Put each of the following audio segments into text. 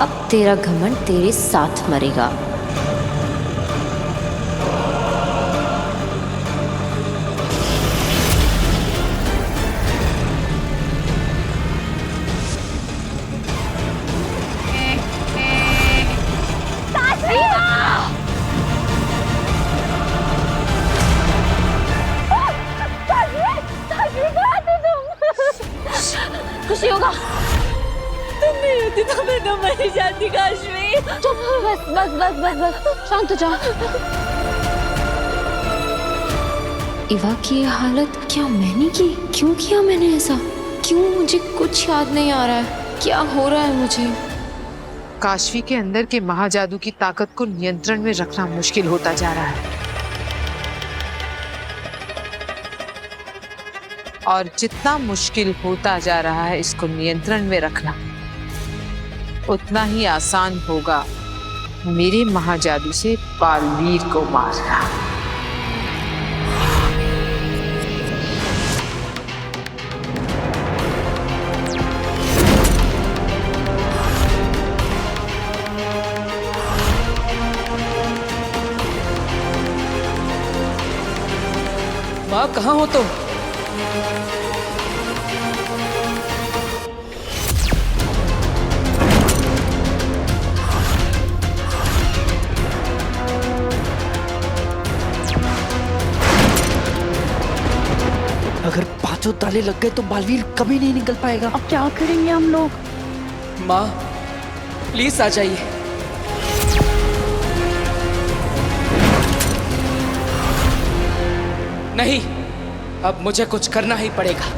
अब तेरा घमंड तेरे साथ मरेगा। खुशी होगा, तुम नहीं होती तो मैं तो मर जाती काशवी। चुप, बस बस बस बस बस, शांत हो जा। इवा की ये हालत क्या मैंने की? क्यों किया मैंने ऐसा? क्यों? मुझे कुछ याद नहीं आ रहा है, क्या हो रहा है मुझे? काशवी के अंदर के महाजादू की ताकत को नियंत्रण में रखना मुश्किल होता जा रहा है, और जितना मुश्किल होता जा रहा है इसको नियंत्रण में रखना, उतना ही आसान होगा मेरे महाजादू से बालवीर को मारना। माँ कहाँ हो तुम? अगर पांचों ताले लग गए तो बालवीर कभी नहीं निकल पाएगा। अब क्या करेंगे हम लोग? माँ प्लीज आ जाइए। नहीं, अब मुझे कुछ करना ही पड़ेगा।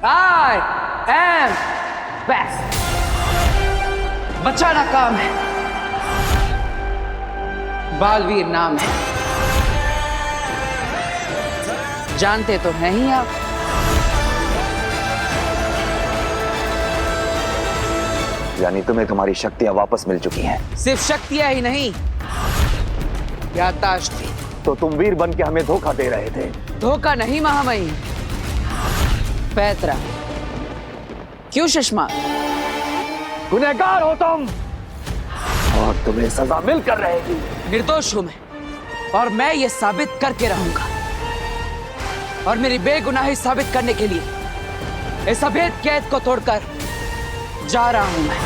I am best। बचाना काम है, बालवीर नाम है, जानते तो हैं ही आप। यानी तुम्हें तुम्हारी शक्तियां वापस मिल चुकी हैं? सिर्फ शक्तियां ही नहीं, याददाश्त भी। तो तुम वीर बन के हमें धोखा दे रहे थे। धोखा नहीं महामहिम, पैतरा। क्यों सुषमा? गुनहगार हो तुम और तुम्हें सजा मिलकर रहेगी। निर्दोष हूं मैं, और मैं ये साबित करके रहूंगा। और मेरी बेगुनाही साबित करने के लिए इस अभेद कैद को तोड़कर जा रहा हूं मैं।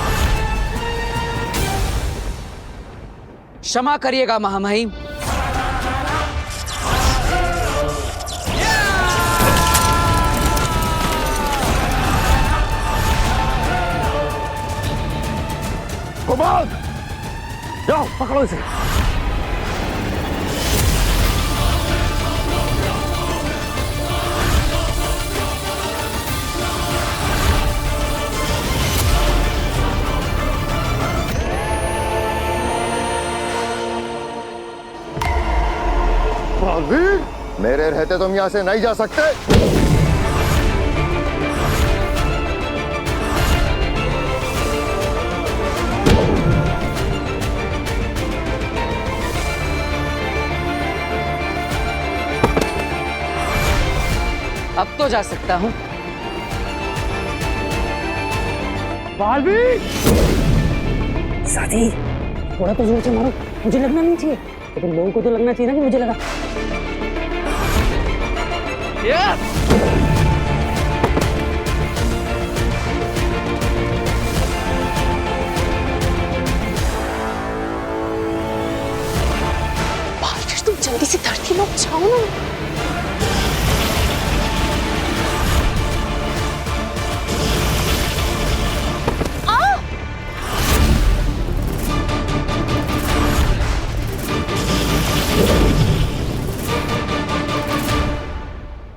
क्षमा करिएगा महामहिम। कुमार, जाओ पकड़ो इसे। बालवीर, मेरे रहते तुम यहां से नहीं जा सकते। अब तो जा सकता हूं। बालवीर, साथी थोड़ा तो जोर से मारो, मुझे लगना नहीं चाहिए, लेकिन लोगों को तो लगना चाहिए ना कि मुझे लगा। तुम लोग जाओ ना।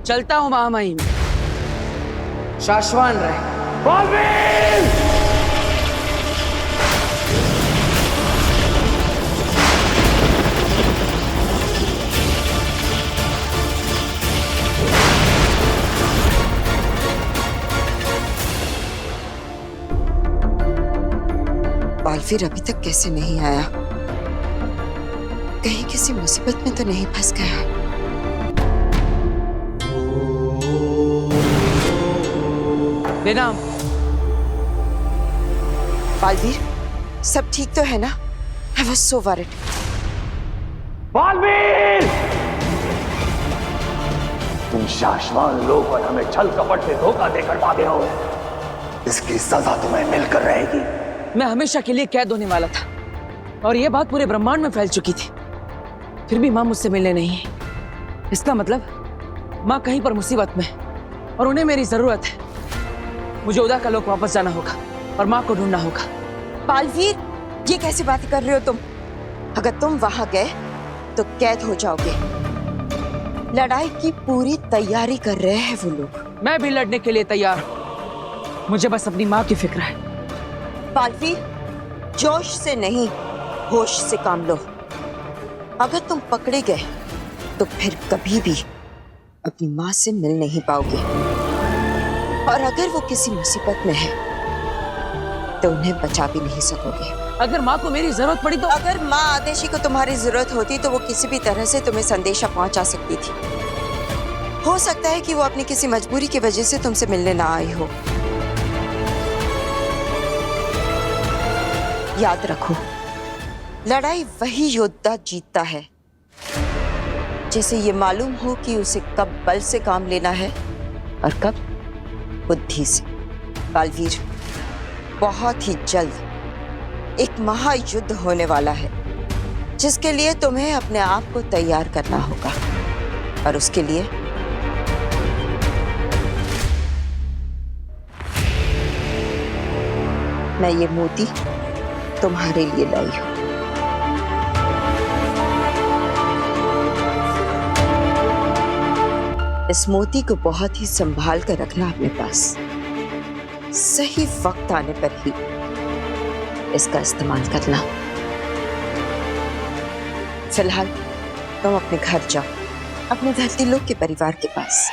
चलता हूँ महामहिम, शाश्वान रहे। बालवीर! बालवीर अभी तक कैसे नहीं आया? कहीं किसी मुसीबत में तो नहीं फंस गया? बेनाम, बालवीर, सब ठीक तो है ना? I was so worried. Baalveer! तुम शाश्वान लोग और हमें छल कपट से धोखा देकर भागे हो। इसकी सजा तुम्हें मिलकर रहेगी। मैं हमेशा के लिए कैद होने वाला था और यह बात पूरे ब्रह्मांड में फैल चुकी थी। फिर भी माँ मुझसे मिलने नहीं है। इसका मतलब माँ कहीं पर मुसीबत में और उन्हें मेरी जरूरत है। मुझे उदा का लोक वापस जाना होगा और माँ को ढूंढना होगा। बालवीर, ये कैसी बातें कर रहे हो तुम? अगर तुम वहां गए तो कैद हो जाओगे। लड़ाई की पूरी तैयारी कर रहे हैं वो लोग। मैं भी लड़ने के लिए तैयार हूँ। मुझे बस अपनी माँ की फिक्र है। बालवीर, जोश से नहीं, होश से काम लो। अगर तुम पकड़े गए तो फिर कभी भी अपनी माँ से मिल नहीं पाओगे। और अगर वो किसी मुसीबत में है तो उन्हें बचा भी नहीं सकोगे। अगर माँ को मेरी जरूरत पड़ी तो? अगर माँ आदेशी को तुम्हारी जरूरत होती तो वो किसी भी तरह से तुम्हें संदेशा पहुंचा सकती थी। हो सकता है कि वो अपनी किसी मजबूरी की वजह से तुमसे मिलने ना आई हो। याद रखो, लड़ाई वही योद्धा जीतता है जिसे ये मालूम हो कि उसे कब बल से काम लेना है और कब बुद्धि से। बालवीर, बहुत ही जल्द एक महायुद्ध होने वाला है जिसके लिए तुम्हें अपने आप को तैयार करना होगा। और उसके लिए मैं ये मोती तुम्हारे लिए लाई हूं। इस मोती को बहुत ही संभाल कर रखना अपने पास। सही वक्त आने पर ही इसका इस्तेमाल करना। फिलहाल तुम अपने घर जाओ, अपने धरती लोक के परिवार के पास।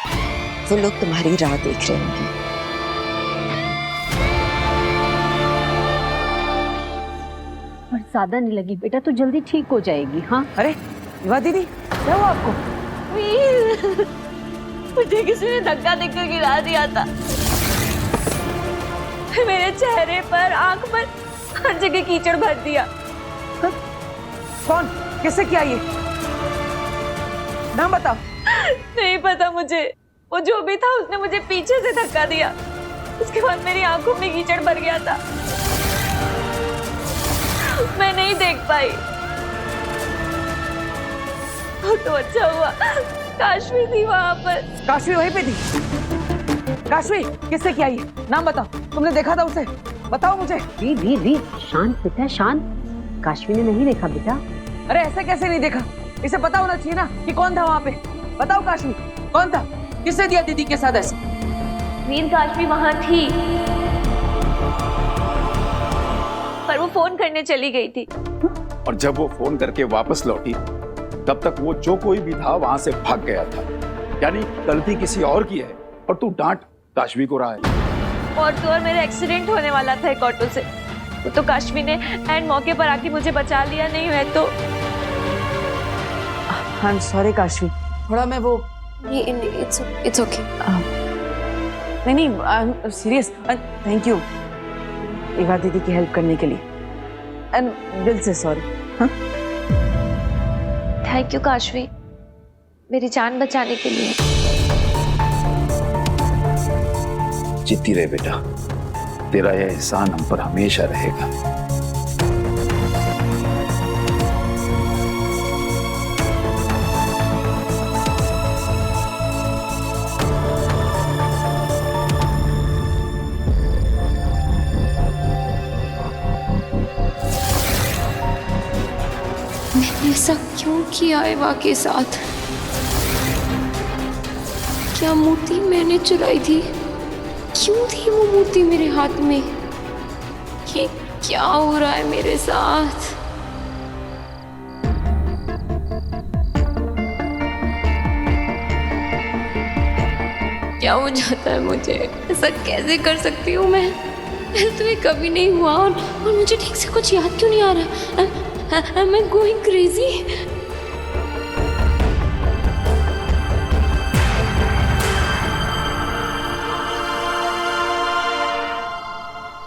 वो लोग तुम्हारी राह देख रहे होंगे। और ज्यादा नहीं लगी बेटा, तो जल्दी ठीक हो जाएगी। हाँ, अरे विवाह दीदी, क्या हुआ आपको? वीर, मुझे किसी ने धक्का देकर गिरा दिया था। मेरे चेहरे पर, आंख पर, हर जगह कीचड़ भर दिया। कौन, किससे किया ये? नाम बताओ। नहीं पता मुझे। वो जो भी था उसने मुझे पीछे से धक्का दिया। उसके बाद मेरी आंखों में कीचड़ भर गया था। मैं नहीं देख पाई। तो अच्छा हुआ काशवी थी वहां पर। काशवी वहीं पे थी? काशवी, किससे किया ये? नाम बताओ। तुमने देखा था उसे? बताओ मुझे। वीर, शांत बेटा, शांत। काशवी ने नहीं देखा बेटा। अरे ऐसे कैसे नहीं देखा? इसे पता होना चाहिए ना कि कौन था वहाँ पे। बताओ काशवी, कौन था? किसने दिया दीदी के साथ ऐसे? वीर, काशवी वहां थी पर वो फोन करने चली गई थी। और जब वो फोन करके वापस लौटी तब तक वो जो कोई भी था वहां से भाग गया था। यानी गलती किसी और की है और तू डांट काशवी को रहा है। और तो और मेरा एक्सीडेंट होने वाला था एक ऑटो से। वो तो काशवी ने एंड मौके पर आके मुझे बचा लिया। नहीं है तो हाँ सॉरी काशवी, थोड़ा मैं वो इट्स ओके। नहीं सीरियस। थैंक यू विवाह दीदी की हेल्प करने के लिए। एंड दिल से सॉरी। हाँ, थैंक यू काशवी, मेरी जान बचाने के लिए। जीती रहे बेटा, तेरा यह एहसान हम पर हमेशा रहेगा। ऐसा क्यों किया एवा के साथ? क्या मूर्ति मैंने चुराई थी? क्यों थी वो मूर्ति मेरे हाथ में? ये क्या हो रहा है मेरे साथ? क्या हो जाता है मुझे? ऐसा कैसे कर सकती हूँ मैं? तो ये कभी नहीं हुआ और मुझे ठीक से कुछ याद क्यों नहीं आ रहा? Am I going crazy?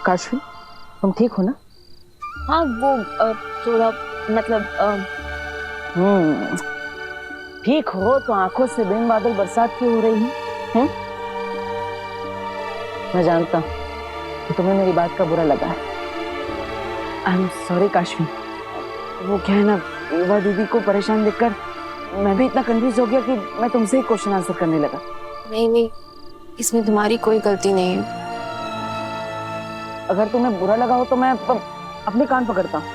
Kashvi, तुम ठीक हो ना? हाँ वो थोड़ा मतलब ठीक हो तो आंखों से बिन बादल बरसात क्यों हो रही है? मैं जानता हूँ कि तुम्हें मेरी बात का बुरा लगा है। I am sorry Kashvi. वो क्या है ना, एवा दीदी को परेशान देखकर मैं भी इतना कंफ्यूज हो गया कि मैं तुमसे ही क्वेश्चन आंसर करने लगा। नहीं, इसमें तुम्हारी कोई गलती नहीं है। अगर तुम्हें बुरा लगा हो तो मैं अपने कान पकड़ता हूँ।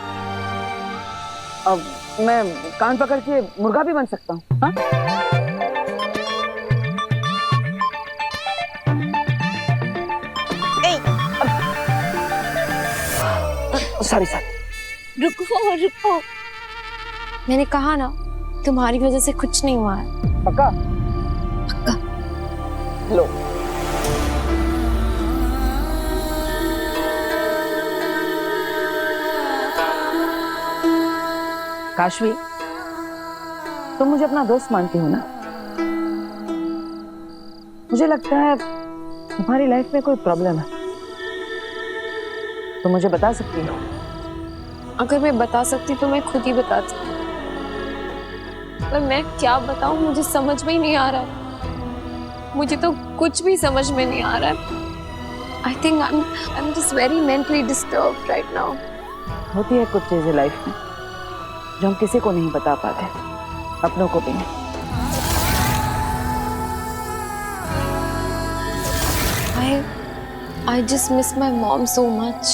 अब मैं कान पकड़ के मुर्गा भी बन सकता हूँ। हाँ? सॉरी। रुको। मैंने कहा ना, तुम्हारी वजह से कुछ नहीं हुआ है। पक्का? लो। काशवी, तुम मुझे अपना दोस्त मानती हो ना? मुझे लगता है तुम्हारी लाइफ में कोई प्रॉब्लम है। तो मुझे बता सकती हो? अगर मैं बता सकती तो मैं खुद ही बताती, पर मैं क्या बताऊं, मुझे समझ में ही नहीं आ रहा है। मुझे तो कुछ भी समझ में नहीं आ रहा है। I think I am just very mentally disturbed right now. होती है कुछ चीजें लाइफ में जो हम किसी को नहीं बता पाते, अपनों को भी नहीं। I just miss my mom so much.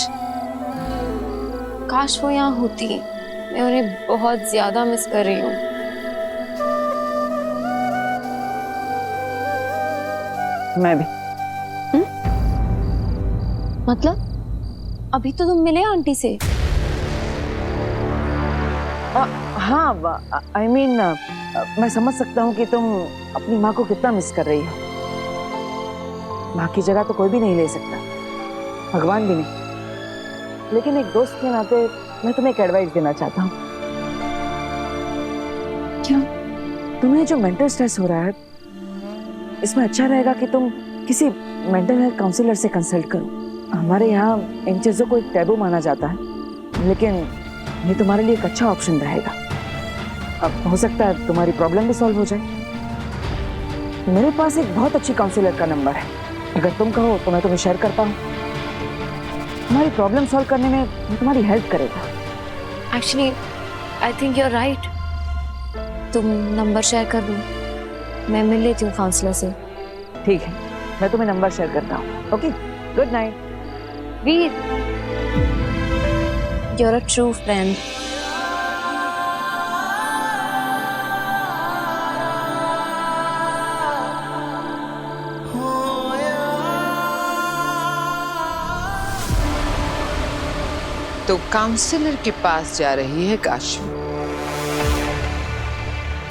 काश वो यहाँ होती। मैं उन्हें बहुत ज्यादा मिस कर रही हूँ। मैं भी। मतलब अभी तो तुम मिले आंटी से? हाँ, आई मीन मैं समझ सकता हूँ कि तुम अपनी माँ को कितना मिस कर रही हो। माँ की जगह तो कोई भी नहीं ले सकता, भगवान भी नहीं। लेकिन एक दोस्त के नाते मैं तुम्हें एक एडवाइस देना चाहता हूँ। क्या? तुम्हें जो मेंटल स्ट्रेस हो रहा है, इसमें अच्छा रहेगा कि तुम किसी मेंटल हेल्थ काउंसलर से कंसल्ट करो। हमारे यहाँ इन चीजों को एक टैबू माना जाता है, लेकिन ये तुम्हारे लिए एक अच्छा ऑप्शन रहेगा। अब हो सकता है तुम्हारी प्रॉब्लम भी सॉल्व हो जाए। मेरे पास एक बहुत अच्छी काउंसलर का नंबर है, अगर तुम कहो तो मैं तुम्हें शेयर करता हूँ। तुम्हारी प्रॉब्लम सॉल्व करने में वो तुम्हारी हेल्प करेगा। Actually I think you are right. तुम नंबर शेयर कर दो, मैं मिल लेती हूँ काउंसलर से। ठीक है, मैं तुम्हें नंबर शेयर करता हूँ। Okay, good night. Veer, you're a true friend. तो काउंसलर के पास जा रही है काशवी।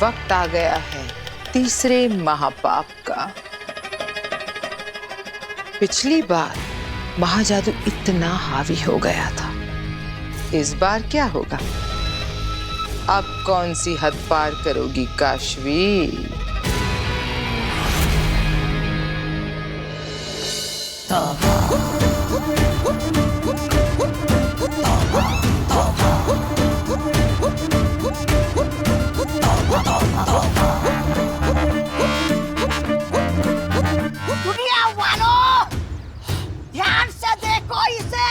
वक्त आ गया है तीसरे महापाप का। पिछली बार महाजादू इतना हावी हो गया था, इस बार क्या होगा? अब कौन सी हद पार करोगी काशवी? दुनिया वालों, ध्यान से देखो इसे।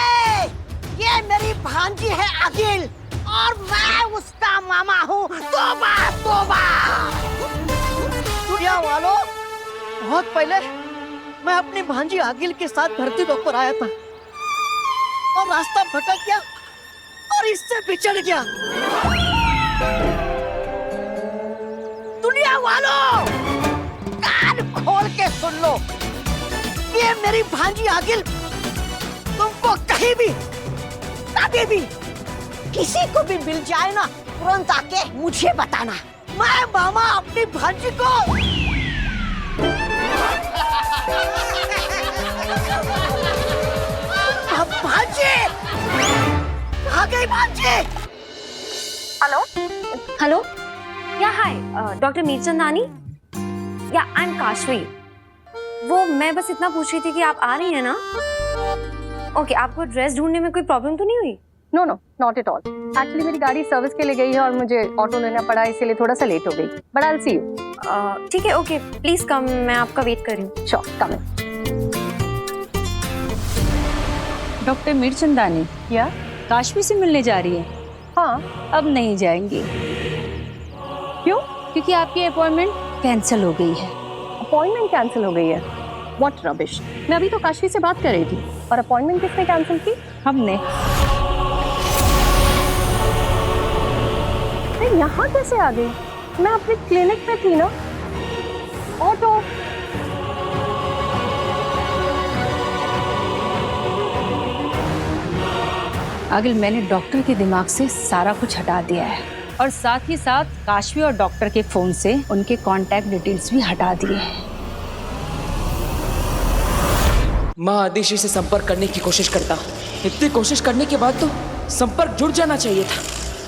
ये मेरी भांजी है अगिल और मैं उसका मामा हूँ। तोबा तोबा। दुनिया वालों, बहुत पहले मैं अपनी भांजी अगिल के साथ धरती पर आया था और रास्ता भटक गया और इससे बिछड़ गया। वालों, कान खोल के सुन लो। ये मेरी भांजी आगिल तुमको कहीं भी, कभी भी, किसी को भी मिल जाए ना, तुरंत आके मुझे बताना। मैं मामा अपनी भांजी को भांजी आ गई भांजी। हेलो हेलो, या हाय डॉक्टर मीरचंदानी, या आई एम काशवी। वो मैं बस इतना पूछ रही थी कि आप आ रही हैं ना? ओके, आपको ड्रेस ढूंढने में कोई प्रॉब्लम तो नहीं हुई? No no, not at all. Actually मेरी गाड़ी सर्विस के लिए गई है और मुझे ऑटो लेना पड़ा, इसीलिए थोड़ा सा लेट हो गई। But I will see you. ठीक है, ओके, प्लीज कम, मैं आपका वेट कर रही हूँ। श्योर, कम इन। डॉक्टर मीरचंदानी, या काशवी से मिलने जा रही है? हाँ, अब नहीं जाएंगी। क्यों? क्योंकि आपकी अपॉइंटमेंट कैंसिल हो गई है। अपॉइंटमेंट कैंसिल हो गई है? What rubbish. मैं अभी तो काशवी से बात कर रही थी। और अपॉइंटमेंट किसने कैंसिल की? हमने। यहाँ कैसे आ गई? मैं अपने क्लिनिक में थी ना। ऑटो। आगिल, मैंने डॉक्टर के दिमाग से सारा कुछ हटा दिया है और साथ ही साथ काशवी और डॉक्टर के फोन से उनके कांटेक्ट डिटेल्स भी हटा दिए हैं। माँ आदिशी से संपर्क करने की कोशिश करता हूँ। इतनी कोशिश करने के बाद तो संपर्क जुड़ जाना चाहिए था।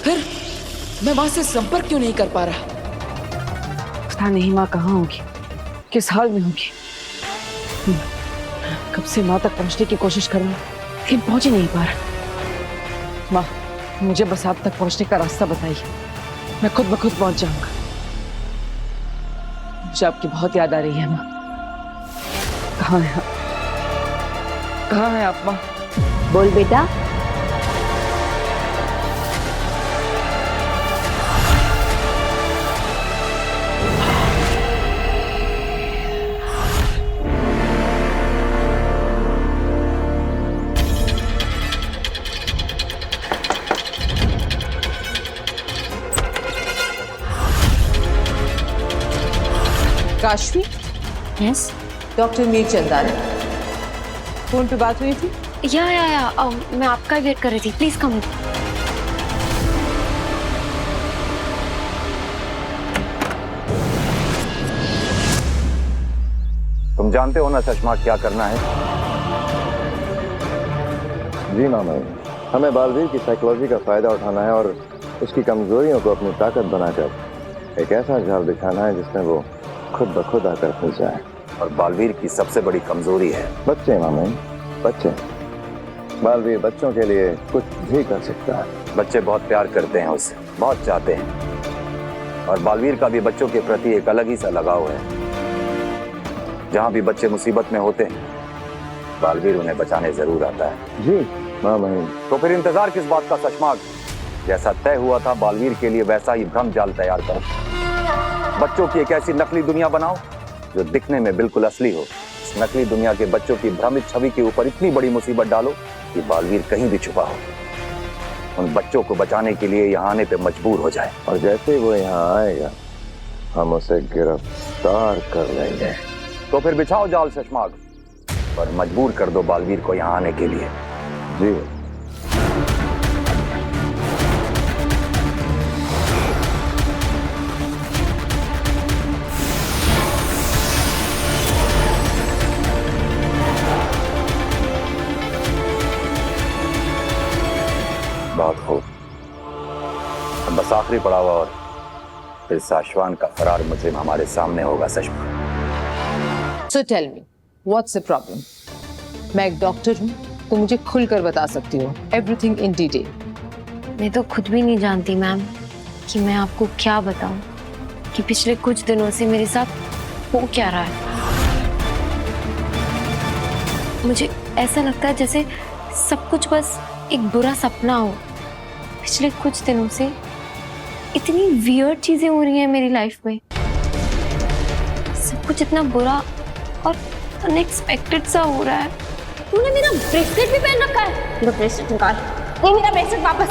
फिर मैं माँ से संपर्क क्यों नहीं कर पा रहा? पता नहीं माँ कहाँ होगी, किस हाल में होगी। कब से माँ तक पहुँचने की कोशिश कर रहा हूँ, लेकिन पहुँच ही नहीं पा रहा। माँ, मुझे बस आप तक पहुँचने का रास्ता बताइए, मैं खुद ब खुद पहुँच जाऊंगा। मुझे आपकी बहुत याद आ रही है माँ। कहाँ है आप? कहाँ है आप माँ? बोल बेटा। Kashvi? Yes. Doctor Mirchandani, phone पे बात हुई थी? या मैं आपका वेट कर रही थी। Please come. तुम जानते हो ना चश्मा क्या करना है? जी मामा, हमें बालवीर की साइकोलॉजी का फायदा उठाना है और उसकी कमजोरियों को अपनी ताकत बनाकर एक ऐसा जाल बिछाना है जिसमें वो खुद ब खुद आकर फंस जाए। और बालवीर की सबसे बड़ी कमजोरी है बच्चे मामा, बच्चे। बालवीर बच्चों के लिए कुछ भी कर सकता है। बच्चे बहुत प्यार करते हैं उससे, बहुत चाहते हैं। और बालवीर का भी बच्चों के प्रति एक अलग ही सा लगाव है। जहाँ भी बच्चे मुसीबत में होते हैं, बालवीर उन्हें बचाने जरूर आता है। जी मामा। तो फिर इंतजार किस बात का सशमाग? जैसा तय हुआ था बालवीर के लिए वैसा ही भ्रम जाल तैयार करो। बच्चों की एक ऐसी नकली दुनिया बनाओ जो दिखने में बिल्कुल असली हो। इस नकली दुनिया के बच्चों की भ्रमित छवि के ऊपर इतनी बड़ी मुसीबत डालो कि बालवीर कहीं भी छुपा हो। उन बच्चों को बचाने के लिए यहाँ आने पे मजबूर हो जाए। और जैसे वो यहाँ आएगा, हम उसे गिरफ्तार कर लेंगे। तो फिर बिछाओ जाल सशमाग, पर मजबूर कर दो बालवीर को यहाँ आने के लिए। जी। बहुत खूब। अब बस आखिरी पड़ाव और फिर साशवान का फरार मुजरिम हमारे सामने होगा। सशमा, So tell me, what's the problem? मैं एक डॉक्टर हूँ, तो मुझे खुलकर बता सकती हो everything in detail. मैं तो खुद भी नहीं जानती मैम कि मैं आपको क्या बताऊं कि पिछले कुछ दिनों से मेरे साथ हो क्या रहा है। मुझे ऐसा लगता है जैसे सब कुछ बस एक बुरा सपना हो। पिछले कुछ दिनों से इतनी वियर्ड चीजें हो रही हैं मेरी लाइफ में। सब कुछ इतना बुरा और अनएक्सपेक्टेड सा हो रहा है। तूने मेरा ब्रेसलेट भी पहन रखा है। मेरा ब्रेसलेट निकाल। ये मेरा ब्रेसलेट वापस।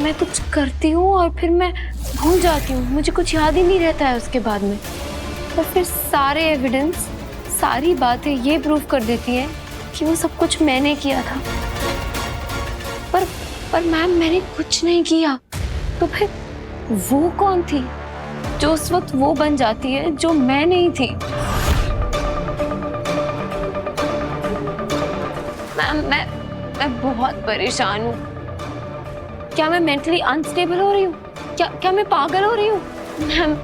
मैं कुछ करती हूँ और फिर मैं भूल जाती हूँ, मुझे कुछ याद ही नहीं रहता है उसके बाद में। और फिर सारे एविडेंस, सारी बातें ये प्रूव कर देती हैं कि वो सब कुछ मैंने किया था। पर मैम, मैंने कुछ नहीं किया। तो फिर वो कौन थी जो उस वक्त वो बन जाती है जो मैं नहीं थी? मैम, मैं बहुत परेशान हूँ। क्या मैं मेंटली अनस्टेबल हो रही हूँ? क्या मैं पागल हो रही हूँ? Ma'am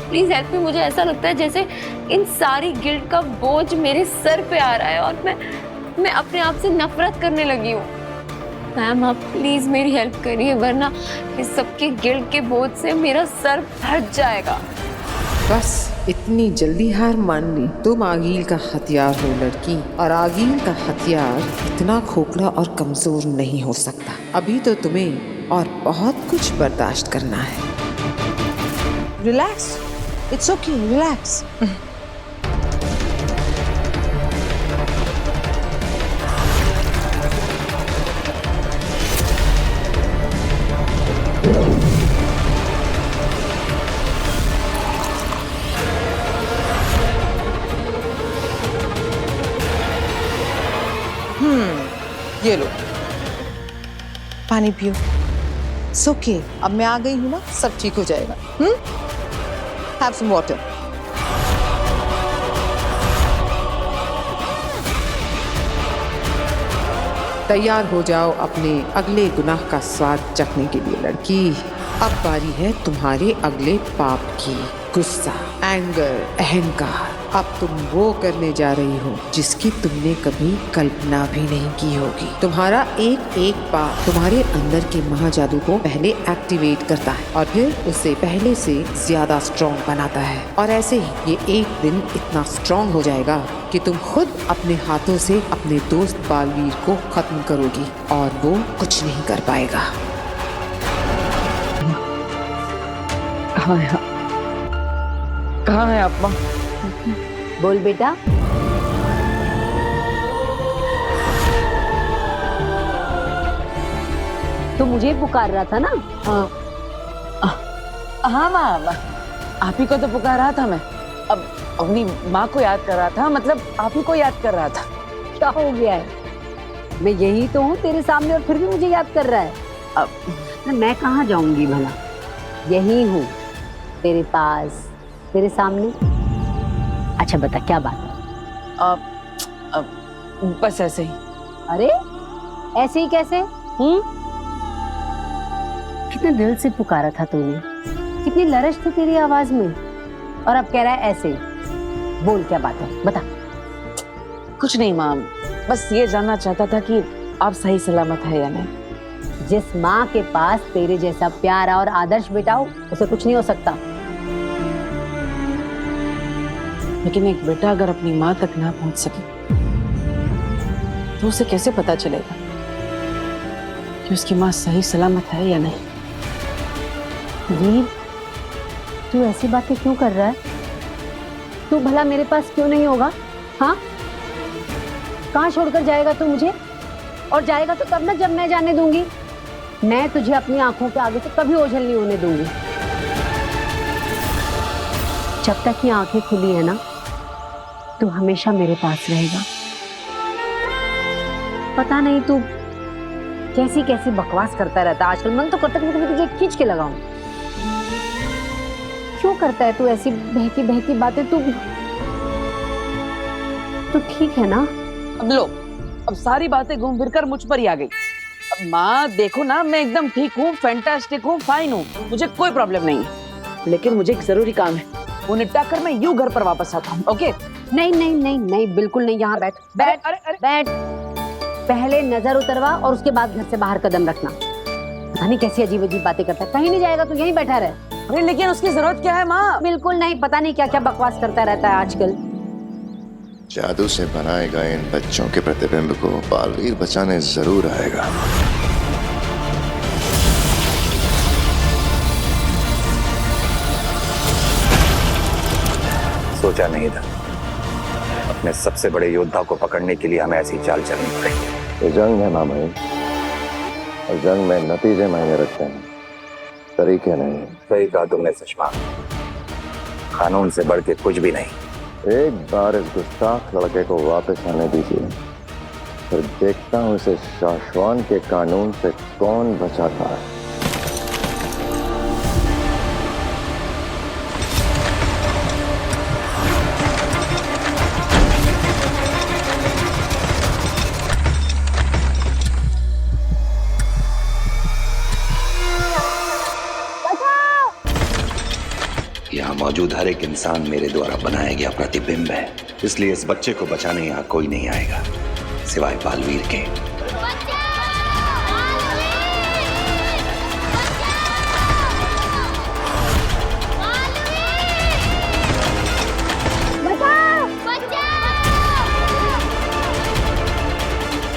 please help me. मुझे ऐसा लगता है जैसे इन सारी गिल्ट का बोझ मेरे सर पे आ रहा है और मैं अपने आप से नफरत करने लगी हूँ। मैम आप प्लीज मेरी हेल्प करिए, वरना इस सबके गिल्ट के बोझ से मेरा सर फट जाएगा। बस इतनी जल्दी हार मान ली? तुम आगील का हथियार हो लड़की, और आगील का हथियार इतना खोखला और कमजोर नहीं हो सकता। अभी तो तुम्हें और बहुत कुछ बर्दाश्त करना है। Relax, it's okay, relax. ये लो पानी पियो। ओके, अब मैं आ गई हूँ ना, सब ठीक हो जाएगा। Have some water. तैयार हो जाओ अपने अगले गुनाह का स्वाद चखने के लिए लड़की। अब बारी है तुम्हारे अगले पाप की। गुस्सा, एंगर, अहंकार। अब तुम वो करने जा रही हो जिसकी तुमने कभी कल्पना भी नहीं की होगी। तुम्हारा एक एक पाप तुम्हारे अंदर के महाजादू को पहले एक्टिवेट करता है और फिर उसे पहले से ज्यादा स्ट्रॉन्ग बनाता है। और ऐसे ही ये एक दिन इतना स्ट्रॉन्ग हो जाएगा कि तुम खुद अपने हाथों से अपने दोस्त बालवीर को खत्म करोगी और वो कुछ नहीं कर पाएगा। कहाँ है आप माँ? बोल बेटा। तो मुझे पुकार रहा था ना? हाँ माँ, आप ही को तो पुकार रहा था मैं। अब अपनी माँ को याद कर रहा था, मतलब आप ही को याद कर रहा था। क्या हो गया है? मैं यही तो हूँ तेरे सामने और फिर भी मुझे याद कर रहा है। अब मैं कहाँ जाऊंगी भला? यही हूँ तेरे पास, तेरे सामने। अच्छा बता क्या बात है? बस ऐसे ही। अरे ऐसे ही कैसे? कितने दिल से पुकारा था तूने, कितनी लरज थी तेरी आवाज में, और अब कह रहा है ऐसे। बोल क्या बात है, बता। कुछ नहीं माँ, बस ये जानना चाहता था कि आप सही सलामत है या नहीं। जिस माँ के पास तेरे जैसा प्यारा और आदर्श बेटा हो, उसे कुछ नहीं हो सकता। लेकिन एक बेटा अगर अपनी माँ तक ना पहुंच सके तो उसे कैसे पता चलेगा कि उसकी माँ सही सलामत है या नहीं? वीर, तू ऐसी बातें क्यों कर रहा है? तू भला मेरे पास क्यों नहीं होगा? हाँ, कहाँ छोड़कर जाएगा तू मुझे? और जाएगा तो तब ना जब मैं जाने दूंगी। मैं तुझे अपनी आंखों के आगे से कभी ओझल नहीं होने दूंगी। जब तक ये आंखें खुली है ना, तू हमेशा मेरे पास रहेगा। पता नहीं तू कैसी कैसी बकवास करता रहता है आजकल। मन तो करता है कि मैं तुझे खींच के लगाऊं। क्यों करता है तू ऐसी बहकी बहकी बातें? तू ठीक है ना? अब लो, अब सारी बातें घूम फिर कर मुझ पर ही आ गई। अब माँ देखो ना, मैं एकदम ठीक हूँ, फैंटास्टिक हूँ, फाइन हूँ, मुझे कोई प्रॉब्लम नहीं है। लेकिन मुझे एक जरूरी काम है, वो निपटा कर मैं यूं घर पर वापस आता हूँ। ओके? नहीं नहीं नहीं नहीं, बिल्कुल नहीं। यहाँ बैठ बैठ। अरे बैठ। पहले नजर उतरवा और उसके बाद घर से बाहर कदम रखना। पता नहीं कैसी अजीब अजीब बातें करता है। कहीं नहीं जाएगा तू, यहीं बैठा रहे। अरे लेकिन उसकी जरूरत क्या है माँ? बिल्कुल नहीं, पता नहीं क्या क्या बकवास करता रहता है आजकल। जादू से बनाए गए इन बच्चों के प्रतिबिंब को बालवीर बचाने जरूर आएगा। सोचा नहीं था अपने सबसे बड़े योद्धा को पकड़ने के लिए हमें ऐसी चाल चलनी पड़ेगी। ये जंग है मामा, और जंग में नतीजे मायने रखते हैं, तरीके नहीं। सही कहा तुमने सुषमा, कानून से बढ़ के कुछ भी नहीं। एक बार इस गुस्ताख लड़के को वापस आने दीजिए, फिर देखता हूँ इसे शाश्वान के कानून से कौन बचाता है। यहाँ मौजूद हर एक इंसान मेरे द्वारा बनाया गया प्रतिबिंब है, इसलिए इस बच्चे को बचाने यहाँ कोई नहीं आएगा सिवाय बालवीर के।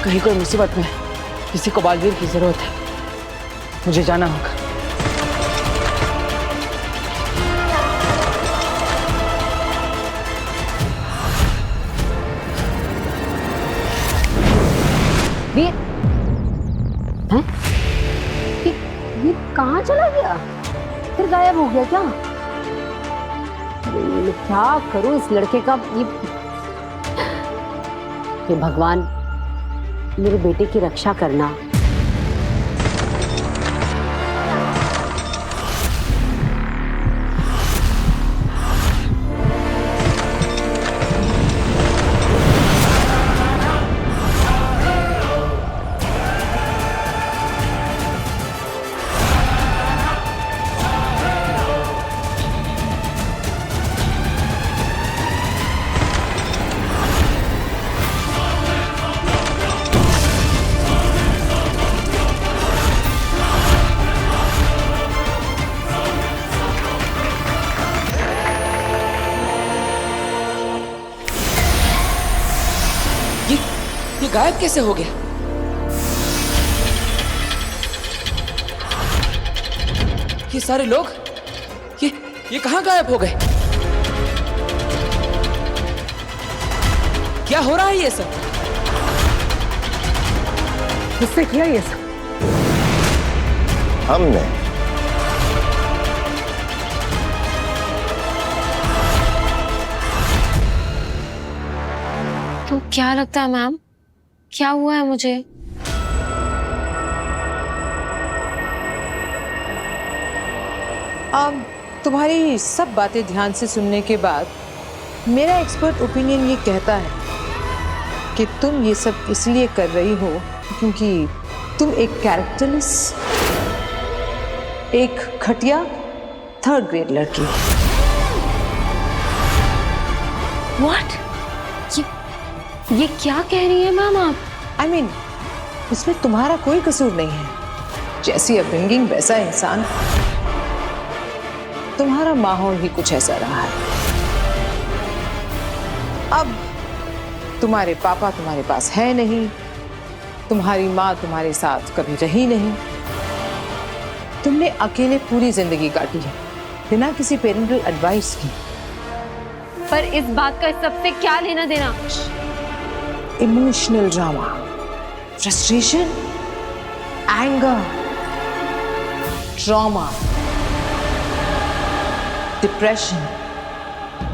कहीं कोई मुसीबत में किसी को बालवीर की जरूरत है, मुझे जाना होगा। वीर, हैं? ये कहाँ चला गया? फिर गायब हो गया क्या? मैं क्या करूं इस लड़के का? ये भगवान, मेरे बेटे की रक्षा करना। ये गायब कैसे हो गया? ये सारे लोग ये कहां गायब हो गए? क्या हो रहा है ये सब? किसने किया ये सब? हमने। तो क्या लगता है मैम, क्या हुआ है मुझे? तुम्हारी सब बातें ध्यान से सुनने के बाद मेरा एक्सपर्ट ओपिनियन ये कहता है कि तुम ये सब इसलिए कर रही हो क्योंकि तुम एक कैरेक्टरलेस, एक घटिया थर्ड ग्रेड लड़की। What? ये क्या कह रही है मैम आप? I mean, इसमें तुम्हारा कोई कसूर नहीं है। जैसी अपब्रिंगिंग वैसा इंसान, तुम्हारा माहौल ही कुछ ऐसा रहा है। अब तुम्हारे पापा तुम्हारे पास है नहीं, तुम्हारी माँ तुम्हारे साथ कभी रही नहीं, तुमने अकेले पूरी जिंदगी काटी है बिना किसी पेरेंटल एडवाइस की। पर इस बात का सबसे क्या लेना देना? Emotional drama, frustration, anger, trauma, depression,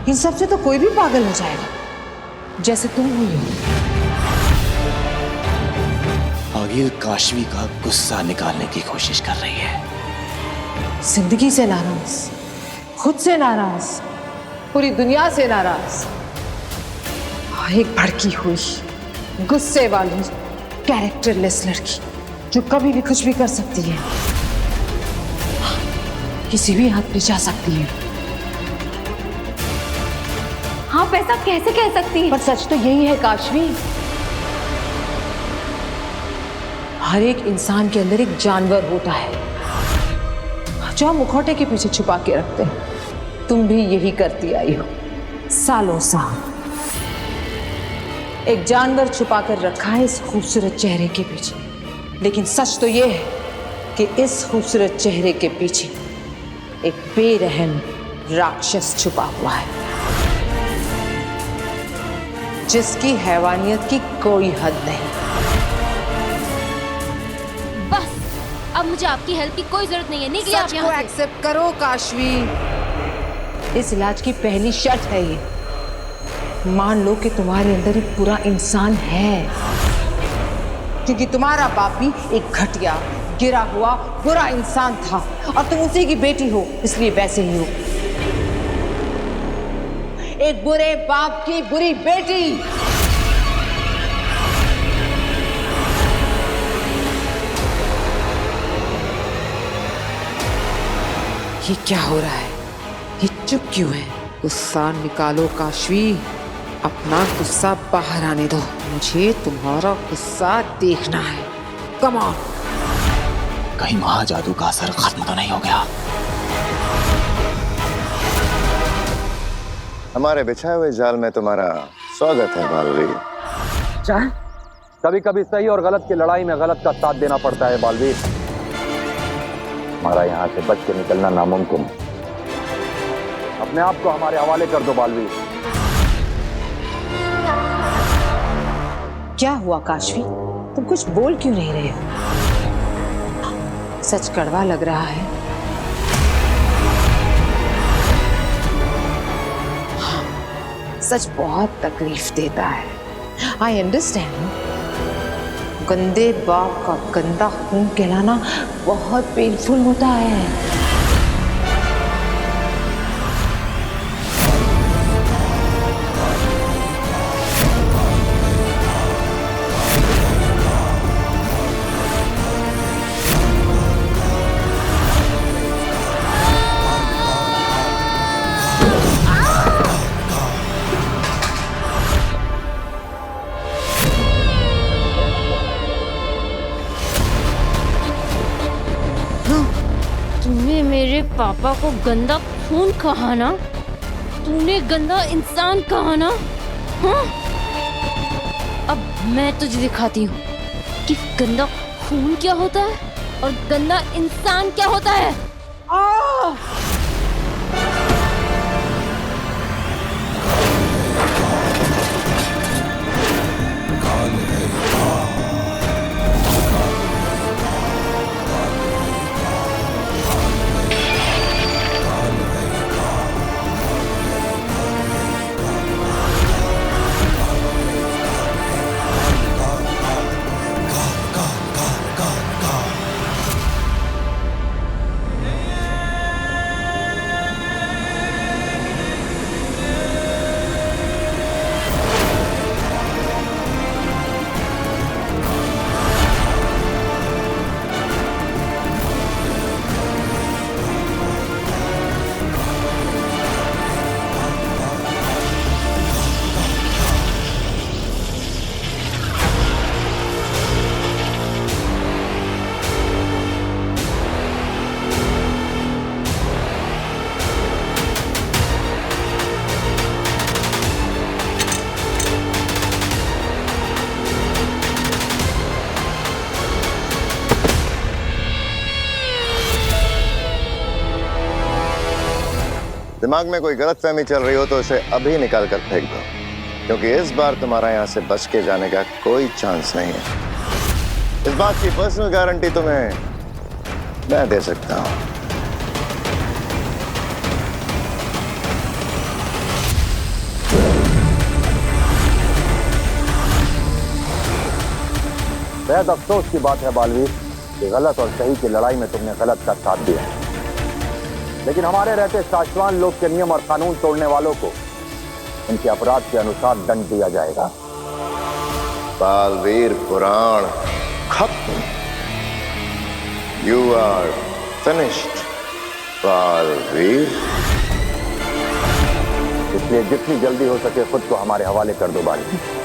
इन सब से तो कोई भी पागल हो जाएगा जैसे तुम हुई हो। आगिल काशवी का गुस्सा निकालने की कोशिश कर रही है। जिंदगी से नाराज, खुद से नाराज, पूरी दुनिया से नाराज, और एक भड़की हुई गुस्से वाली कैरेक्टरलेस लड़की जो कभी भी कुछ भी कर सकती है, किसी भी हद पे जा सकती है। आप ऐसा कैसे कह सकती हैं? पर सच तो यही है काशवी, हर एक इंसान के अंदर एक जानवर होता है जो हम मुखौटे के पीछे छुपा के रखते हैं। तुम भी यही करती आई हो सालों साल। एक जानवर छुपा कर रखा है इस खूबसूरत चेहरे के पीछे, लेकिन सच तो यह है कि इस खूबसूरत चेहरे के पीछे एक बेरहम राक्षस छुपा हुआ है जिसकी हैवानियत की कोई हद नहीं। बस अब मुझे आपकी हेल्प की कोई जरूरत नहीं है। निकलिए आप सच को यहाँ से। एक्सेप्ट करो काशवी। इस इलाज की पहली शर्त है ये। मान लो कि तुम्हारे अंदर एक बुरा इंसान है, क्योंकि तुम्हारा बाप भी एक घटिया, गिरा हुआ बुरा इंसान था और तुम उसी की बेटी हो, इसलिए वैसे ही हो। एक बुरे बाप की बुरी बेटी। ये क्या हो रहा है? ये चुप क्यों है? गुस्सा निकालो काशवी, अपना गुस्सा बाहर आने दो। मुझे तुम्हारा गुस्सा देखना है। Come on. कहीं महाजादू का असर खत्म तो नहीं हो गया? हमारे बिछाए हुए जाल में तुम्हारा स्वागत है बालवीर। जाल? कभी कभी सही और गलत की लड़ाई में गलत का साथ देना पड़ता है बालवीर। हमारा यहाँ से बच के निकलना नामुमकिन है। अपने आप को हमारे हवाले कर दो बालवीर। क्या हुआ काशवी? तुम कुछ बोल क्यों नहीं रहे हो? सच कड़वा लग रहा है। हाँ, सच बहुत तकलीफ देता है। I understand. गंदे बाप का गंदा खून कहलाना बहुत पेनफुल होता है। तूने मेरे पापा को गंदा खून कहा ना? तूने गंदा इंसान कहा ना? हाँ? अब मैं तुझे दिखाती हूँ कि गंदा खून क्या होता है और गंदा इंसान क्या होता है। दिमाग में कोई गलतफहमी चल रही हो तो उसे अभी निकाल कर फेंक दो, क्योंकि इस बार तुम्हारा यहाँ से बच के जाने का कोई चांस नहीं है। इस बात की पर्सनल गारंटी तुम्हें मैं दे सकता हूँ। बेहद अफसोस की बात है बालवीर कि गलत और सही की लड़ाई में तुमने गलत का साथ दिया, लेकिन हमारे रहते साशवान लोग के नियम और कानून तोड़ने वालों को उनके अपराध के अनुसार दंड दिया जाएगा। बालवीर पुराण खत्म। You are finished Baalveer. इसलिए जितनी जल्दी हो सके खुद को हमारे हवाले कर दो बालवीर।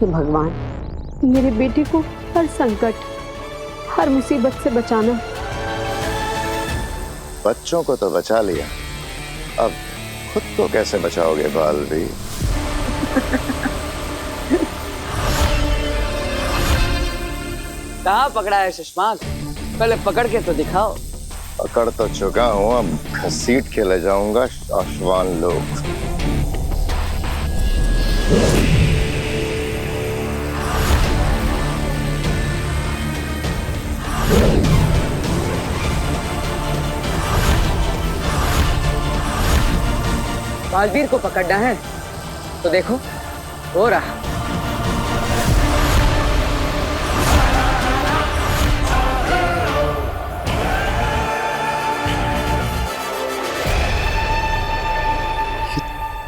भगवान, मेरे बेटे को हर संकट, हर मुसीबत से बचाना। बच्चों को तो बचा लिया, अब खुद को कैसे बचाओगे बालवीर? कहाँ पकड़ा है शशमाक? पहले पकड़ के तो दिखाओ। पकड़ तो चुका हूँ, अब घसीट के ले जाऊंगा शाशवान लोग। बालवीर को पकड़ना है तो देखो हो रहा।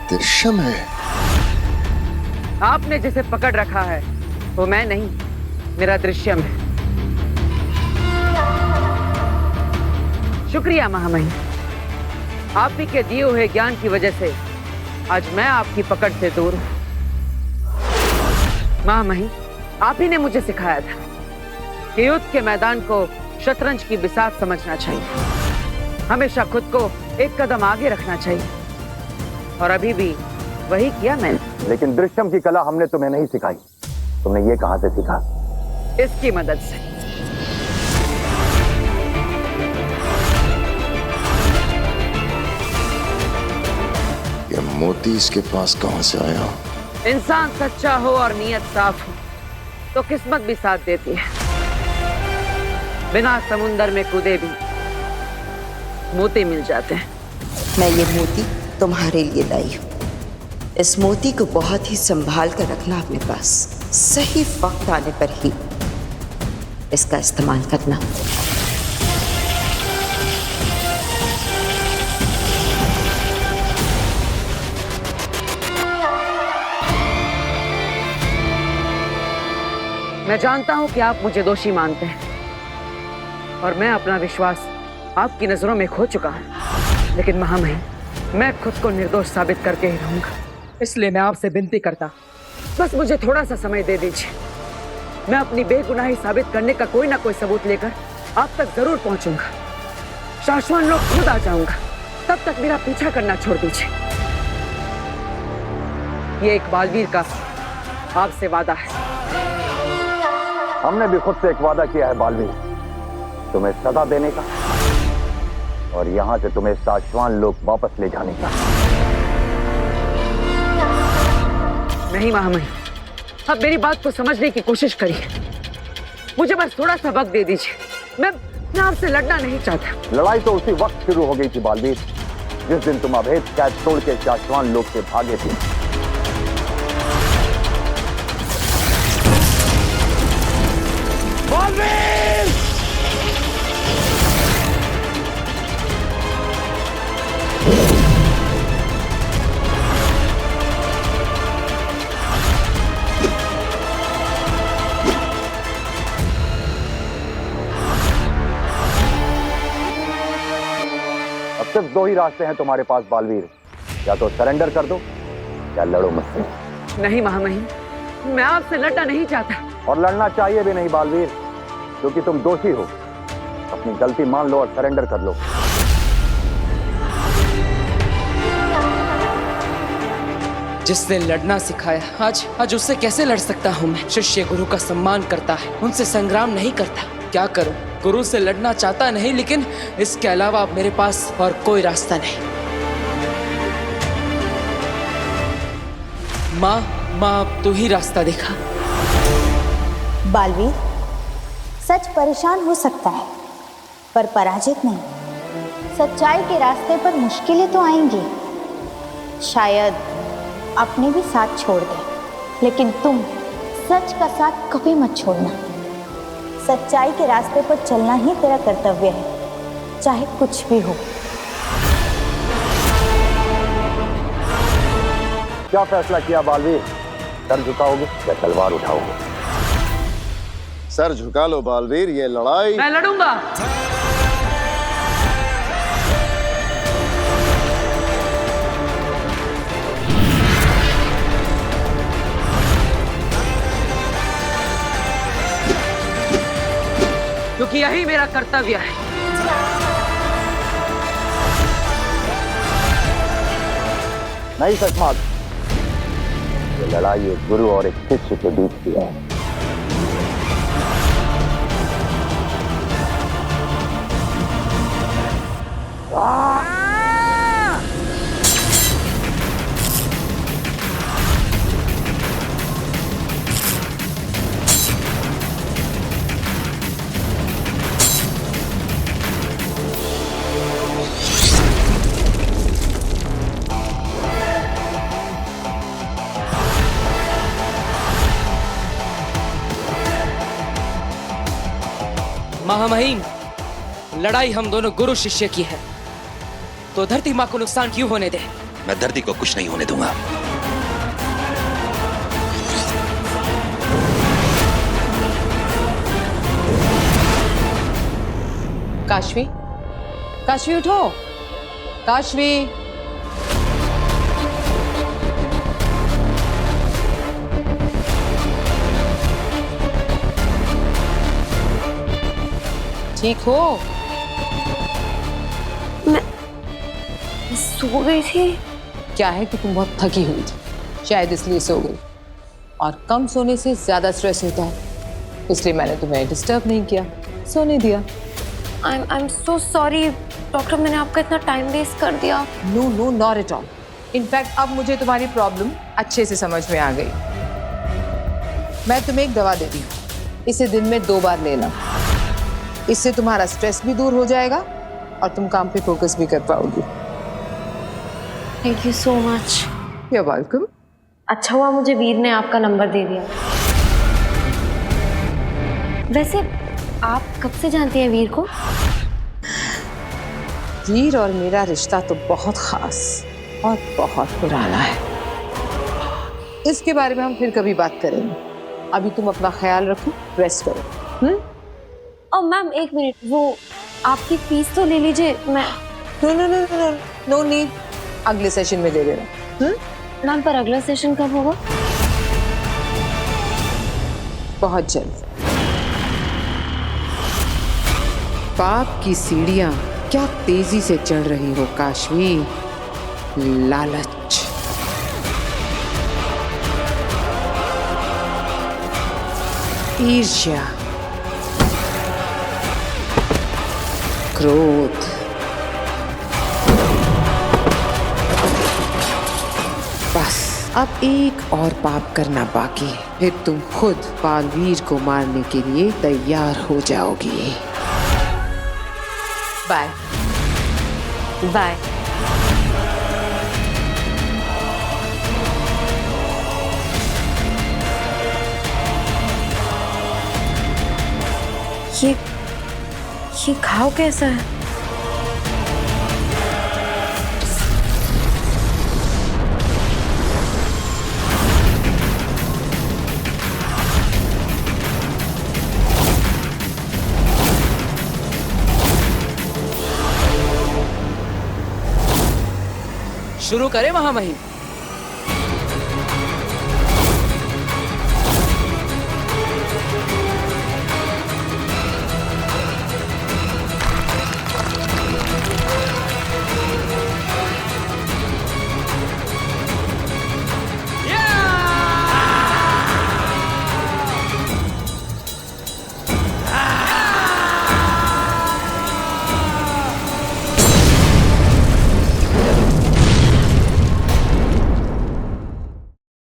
दृश्यम है। आपने जिसे पकड़ रखा है वो मैं नहीं, मेरा दृश्यम है। शुक्रिया महामहिम, आप ही के दिए हुए ज्ञान की वजह से आज मैं आपकी पकड़ से दूर हूं। महामहिम, आप ही ने मुझे सिखाया था कि युद्ध के मैदान को शतरंज की बिसात समझना चाहिए, हमेशा खुद को एक कदम आगे रखना चाहिए, और अभी भी वही किया मैंने। लेकिन दृश्यम की कला हमने तुम्हें नहीं सिखाई, तुमने ये कहां से सीखा? इसकी मदद से। ये मोती इसके पास कहां से आया? इंसान सच्चा हो और नीयत साफ हो तो किस्मत भी साथ देती है। बिना समुंदर में कूदे भी मोती मिल जाते हैं। मैं ये मोती तुम्हारे लिए लाई हूँ। इस मोती को बहुत ही संभाल कर रखना अपने पास, सही वक्त आने पर ही इसका इस्तेमाल करना। मैं जानता हूं कि आप मुझे दोषी मानते हैं और मैं अपना विश्वास आपकी नजरों में खो चुका हूं, लेकिन महामहिम, मैं खुद को निर्दोष साबित करके ही रहूंगा। इसलिए मैं आपसे विनती करता, बस मुझे थोड़ा सा समय दे दीजिए। मैं अपनी बेगुनाही साबित करने का कोई ना कोई सबूत लेकर आप तक जरूर पहुंचूंगा। शाश्वत लोग खुद आ जाऊंगा, तब तक मेरा पीछा करना छोड़ दीजिए। ये एक बालवीर का आपसे वादा है। हमने भी खुद से एक वादा किया है बालवीर, तुम्हें सजा देने का और यहाँ से तुम्हें शाश्वत लोक वापस ले जाने का। नहीं महामहिम, अब मेरी बात को समझने की कोशिश करिए। मुझे बस थोड़ा सा वक्त दे दीजिए। मैं आपसे लड़ना नहीं चाहता। लड़ाई तो उसी वक्त शुरू हो गई थी बालवीर, जिस दिन तुम अभेद कैद तोड़ के शाश्वत लोक से भागे थे। बालवीर! सिर्फ दो ही रास्ते हैं तुम्हारे पास बालवीर, या तो सरेंडर कर दो या लड़ो मुझसे। नहीं महामहिम, मैं आपसे लड़ना नहीं चाहता। और लड़ना चाहिए भी नहीं बालवीर, क्योंकि तुम दोषी हो। अपनी गलती मान लो और सरेंडर कर लो। जिसने लड़ना सिखाया, आज उससे कैसे लड़ सकता हूँ मैं? शिष्य गुरु का सम्मान करता है, उनसे संग्राम नहीं करता। क्या करूं? गुरु से लड़ना चाहता नहीं, लेकिन इसके अलावा अब मेरे पास और कोई रास्ता नहीं। माँ अब तू ही रास्ता दिखा। बालवीर, सच परेशान हो सकता है पर पराजित नहीं। सच्चाई के रास्ते पर मुश्किलें तो आएंगी, शायद अपने भी साथ छोड़ दे, लेकिन तुम सच का साथ कभी मत छोड़ना। सच्चाई के रास्ते पर चलना ही तेरा कर्तव्य है, चाहे कुछ भी हो। क्या फैसला किया बालवीर? सर झुकाओगे या तलवार उठाओगे? सर झुका लो बालवीर, ये लड़ाई मैं लड़ूंगा। क्योंकि यही मेरा कर्तव्य है। नहीं सचमात, ये लड़ाई एक गुरु और एक शिष्य के बीच की है। महामहिम, लड़ाई हम दोनों गुरु शिष्य की है, तो धरती माँ को नुकसान क्यों होने दे? मैं धरती को कुछ नहीं होने दूंगा। काशवी, काशवी उठो, काशवी। ठीक हो? मैं सो गई थी। क्या है कि तुम बहुत थकी हुई थी, शायद इसलिए सो गई। और कम सोने से ज्यादा स्ट्रेस होता है, इसलिए मैंने तुम्हें डिस्टर्ब नहीं किया, सोने दिया। I'm so sorry डॉक्टर, मैंने आपका इतना टाइम वेस्ट कर दिया। No no, not at all. In fact अब मुझे तुम्हारी प्रॉब्लम अच्छे से समझ में आ गई। मैं तुम्हें एक दवा देती हूँ, इसे दिन में 2 बार लेना। इससे तुम्हारा स्ट्रेस भी दूर हो जाएगा और तुम काम पे फोकस भी कर पाओगी। Thank you so much. You are welcome. अच्छा हुआ मुझे वीर ने आपका नंबर दे दिया। वैसे आप कब से जानते हैं वीर को? वीर और मेरा रिश्ता तो बहुत खास और बहुत पुराना है। इसके बारे में हम फिर कभी बात करेंगे। अभी तुम अपना ख्याल रखो, रेस्ट करो। और मैम एक मिनट, वो आपकी फीस तो ले लीजिए। मैं no no no no no need, अगले सेशन में दे देना। मैम पर अगला सेशन कब होगा? बहुत जल्द। पाप की सीढ़ियां क्या तेजी से चढ़ रही हो काशवी। लालच, ईर्ष्या, क्रोध, बस अब एक और पाप करना बाकी है, फिर तुम खुद बालवीर को मारने के लिए तैयार हो जाओगी। Bye bye. ये घाव कैसा है? शुरू करें महामहिम?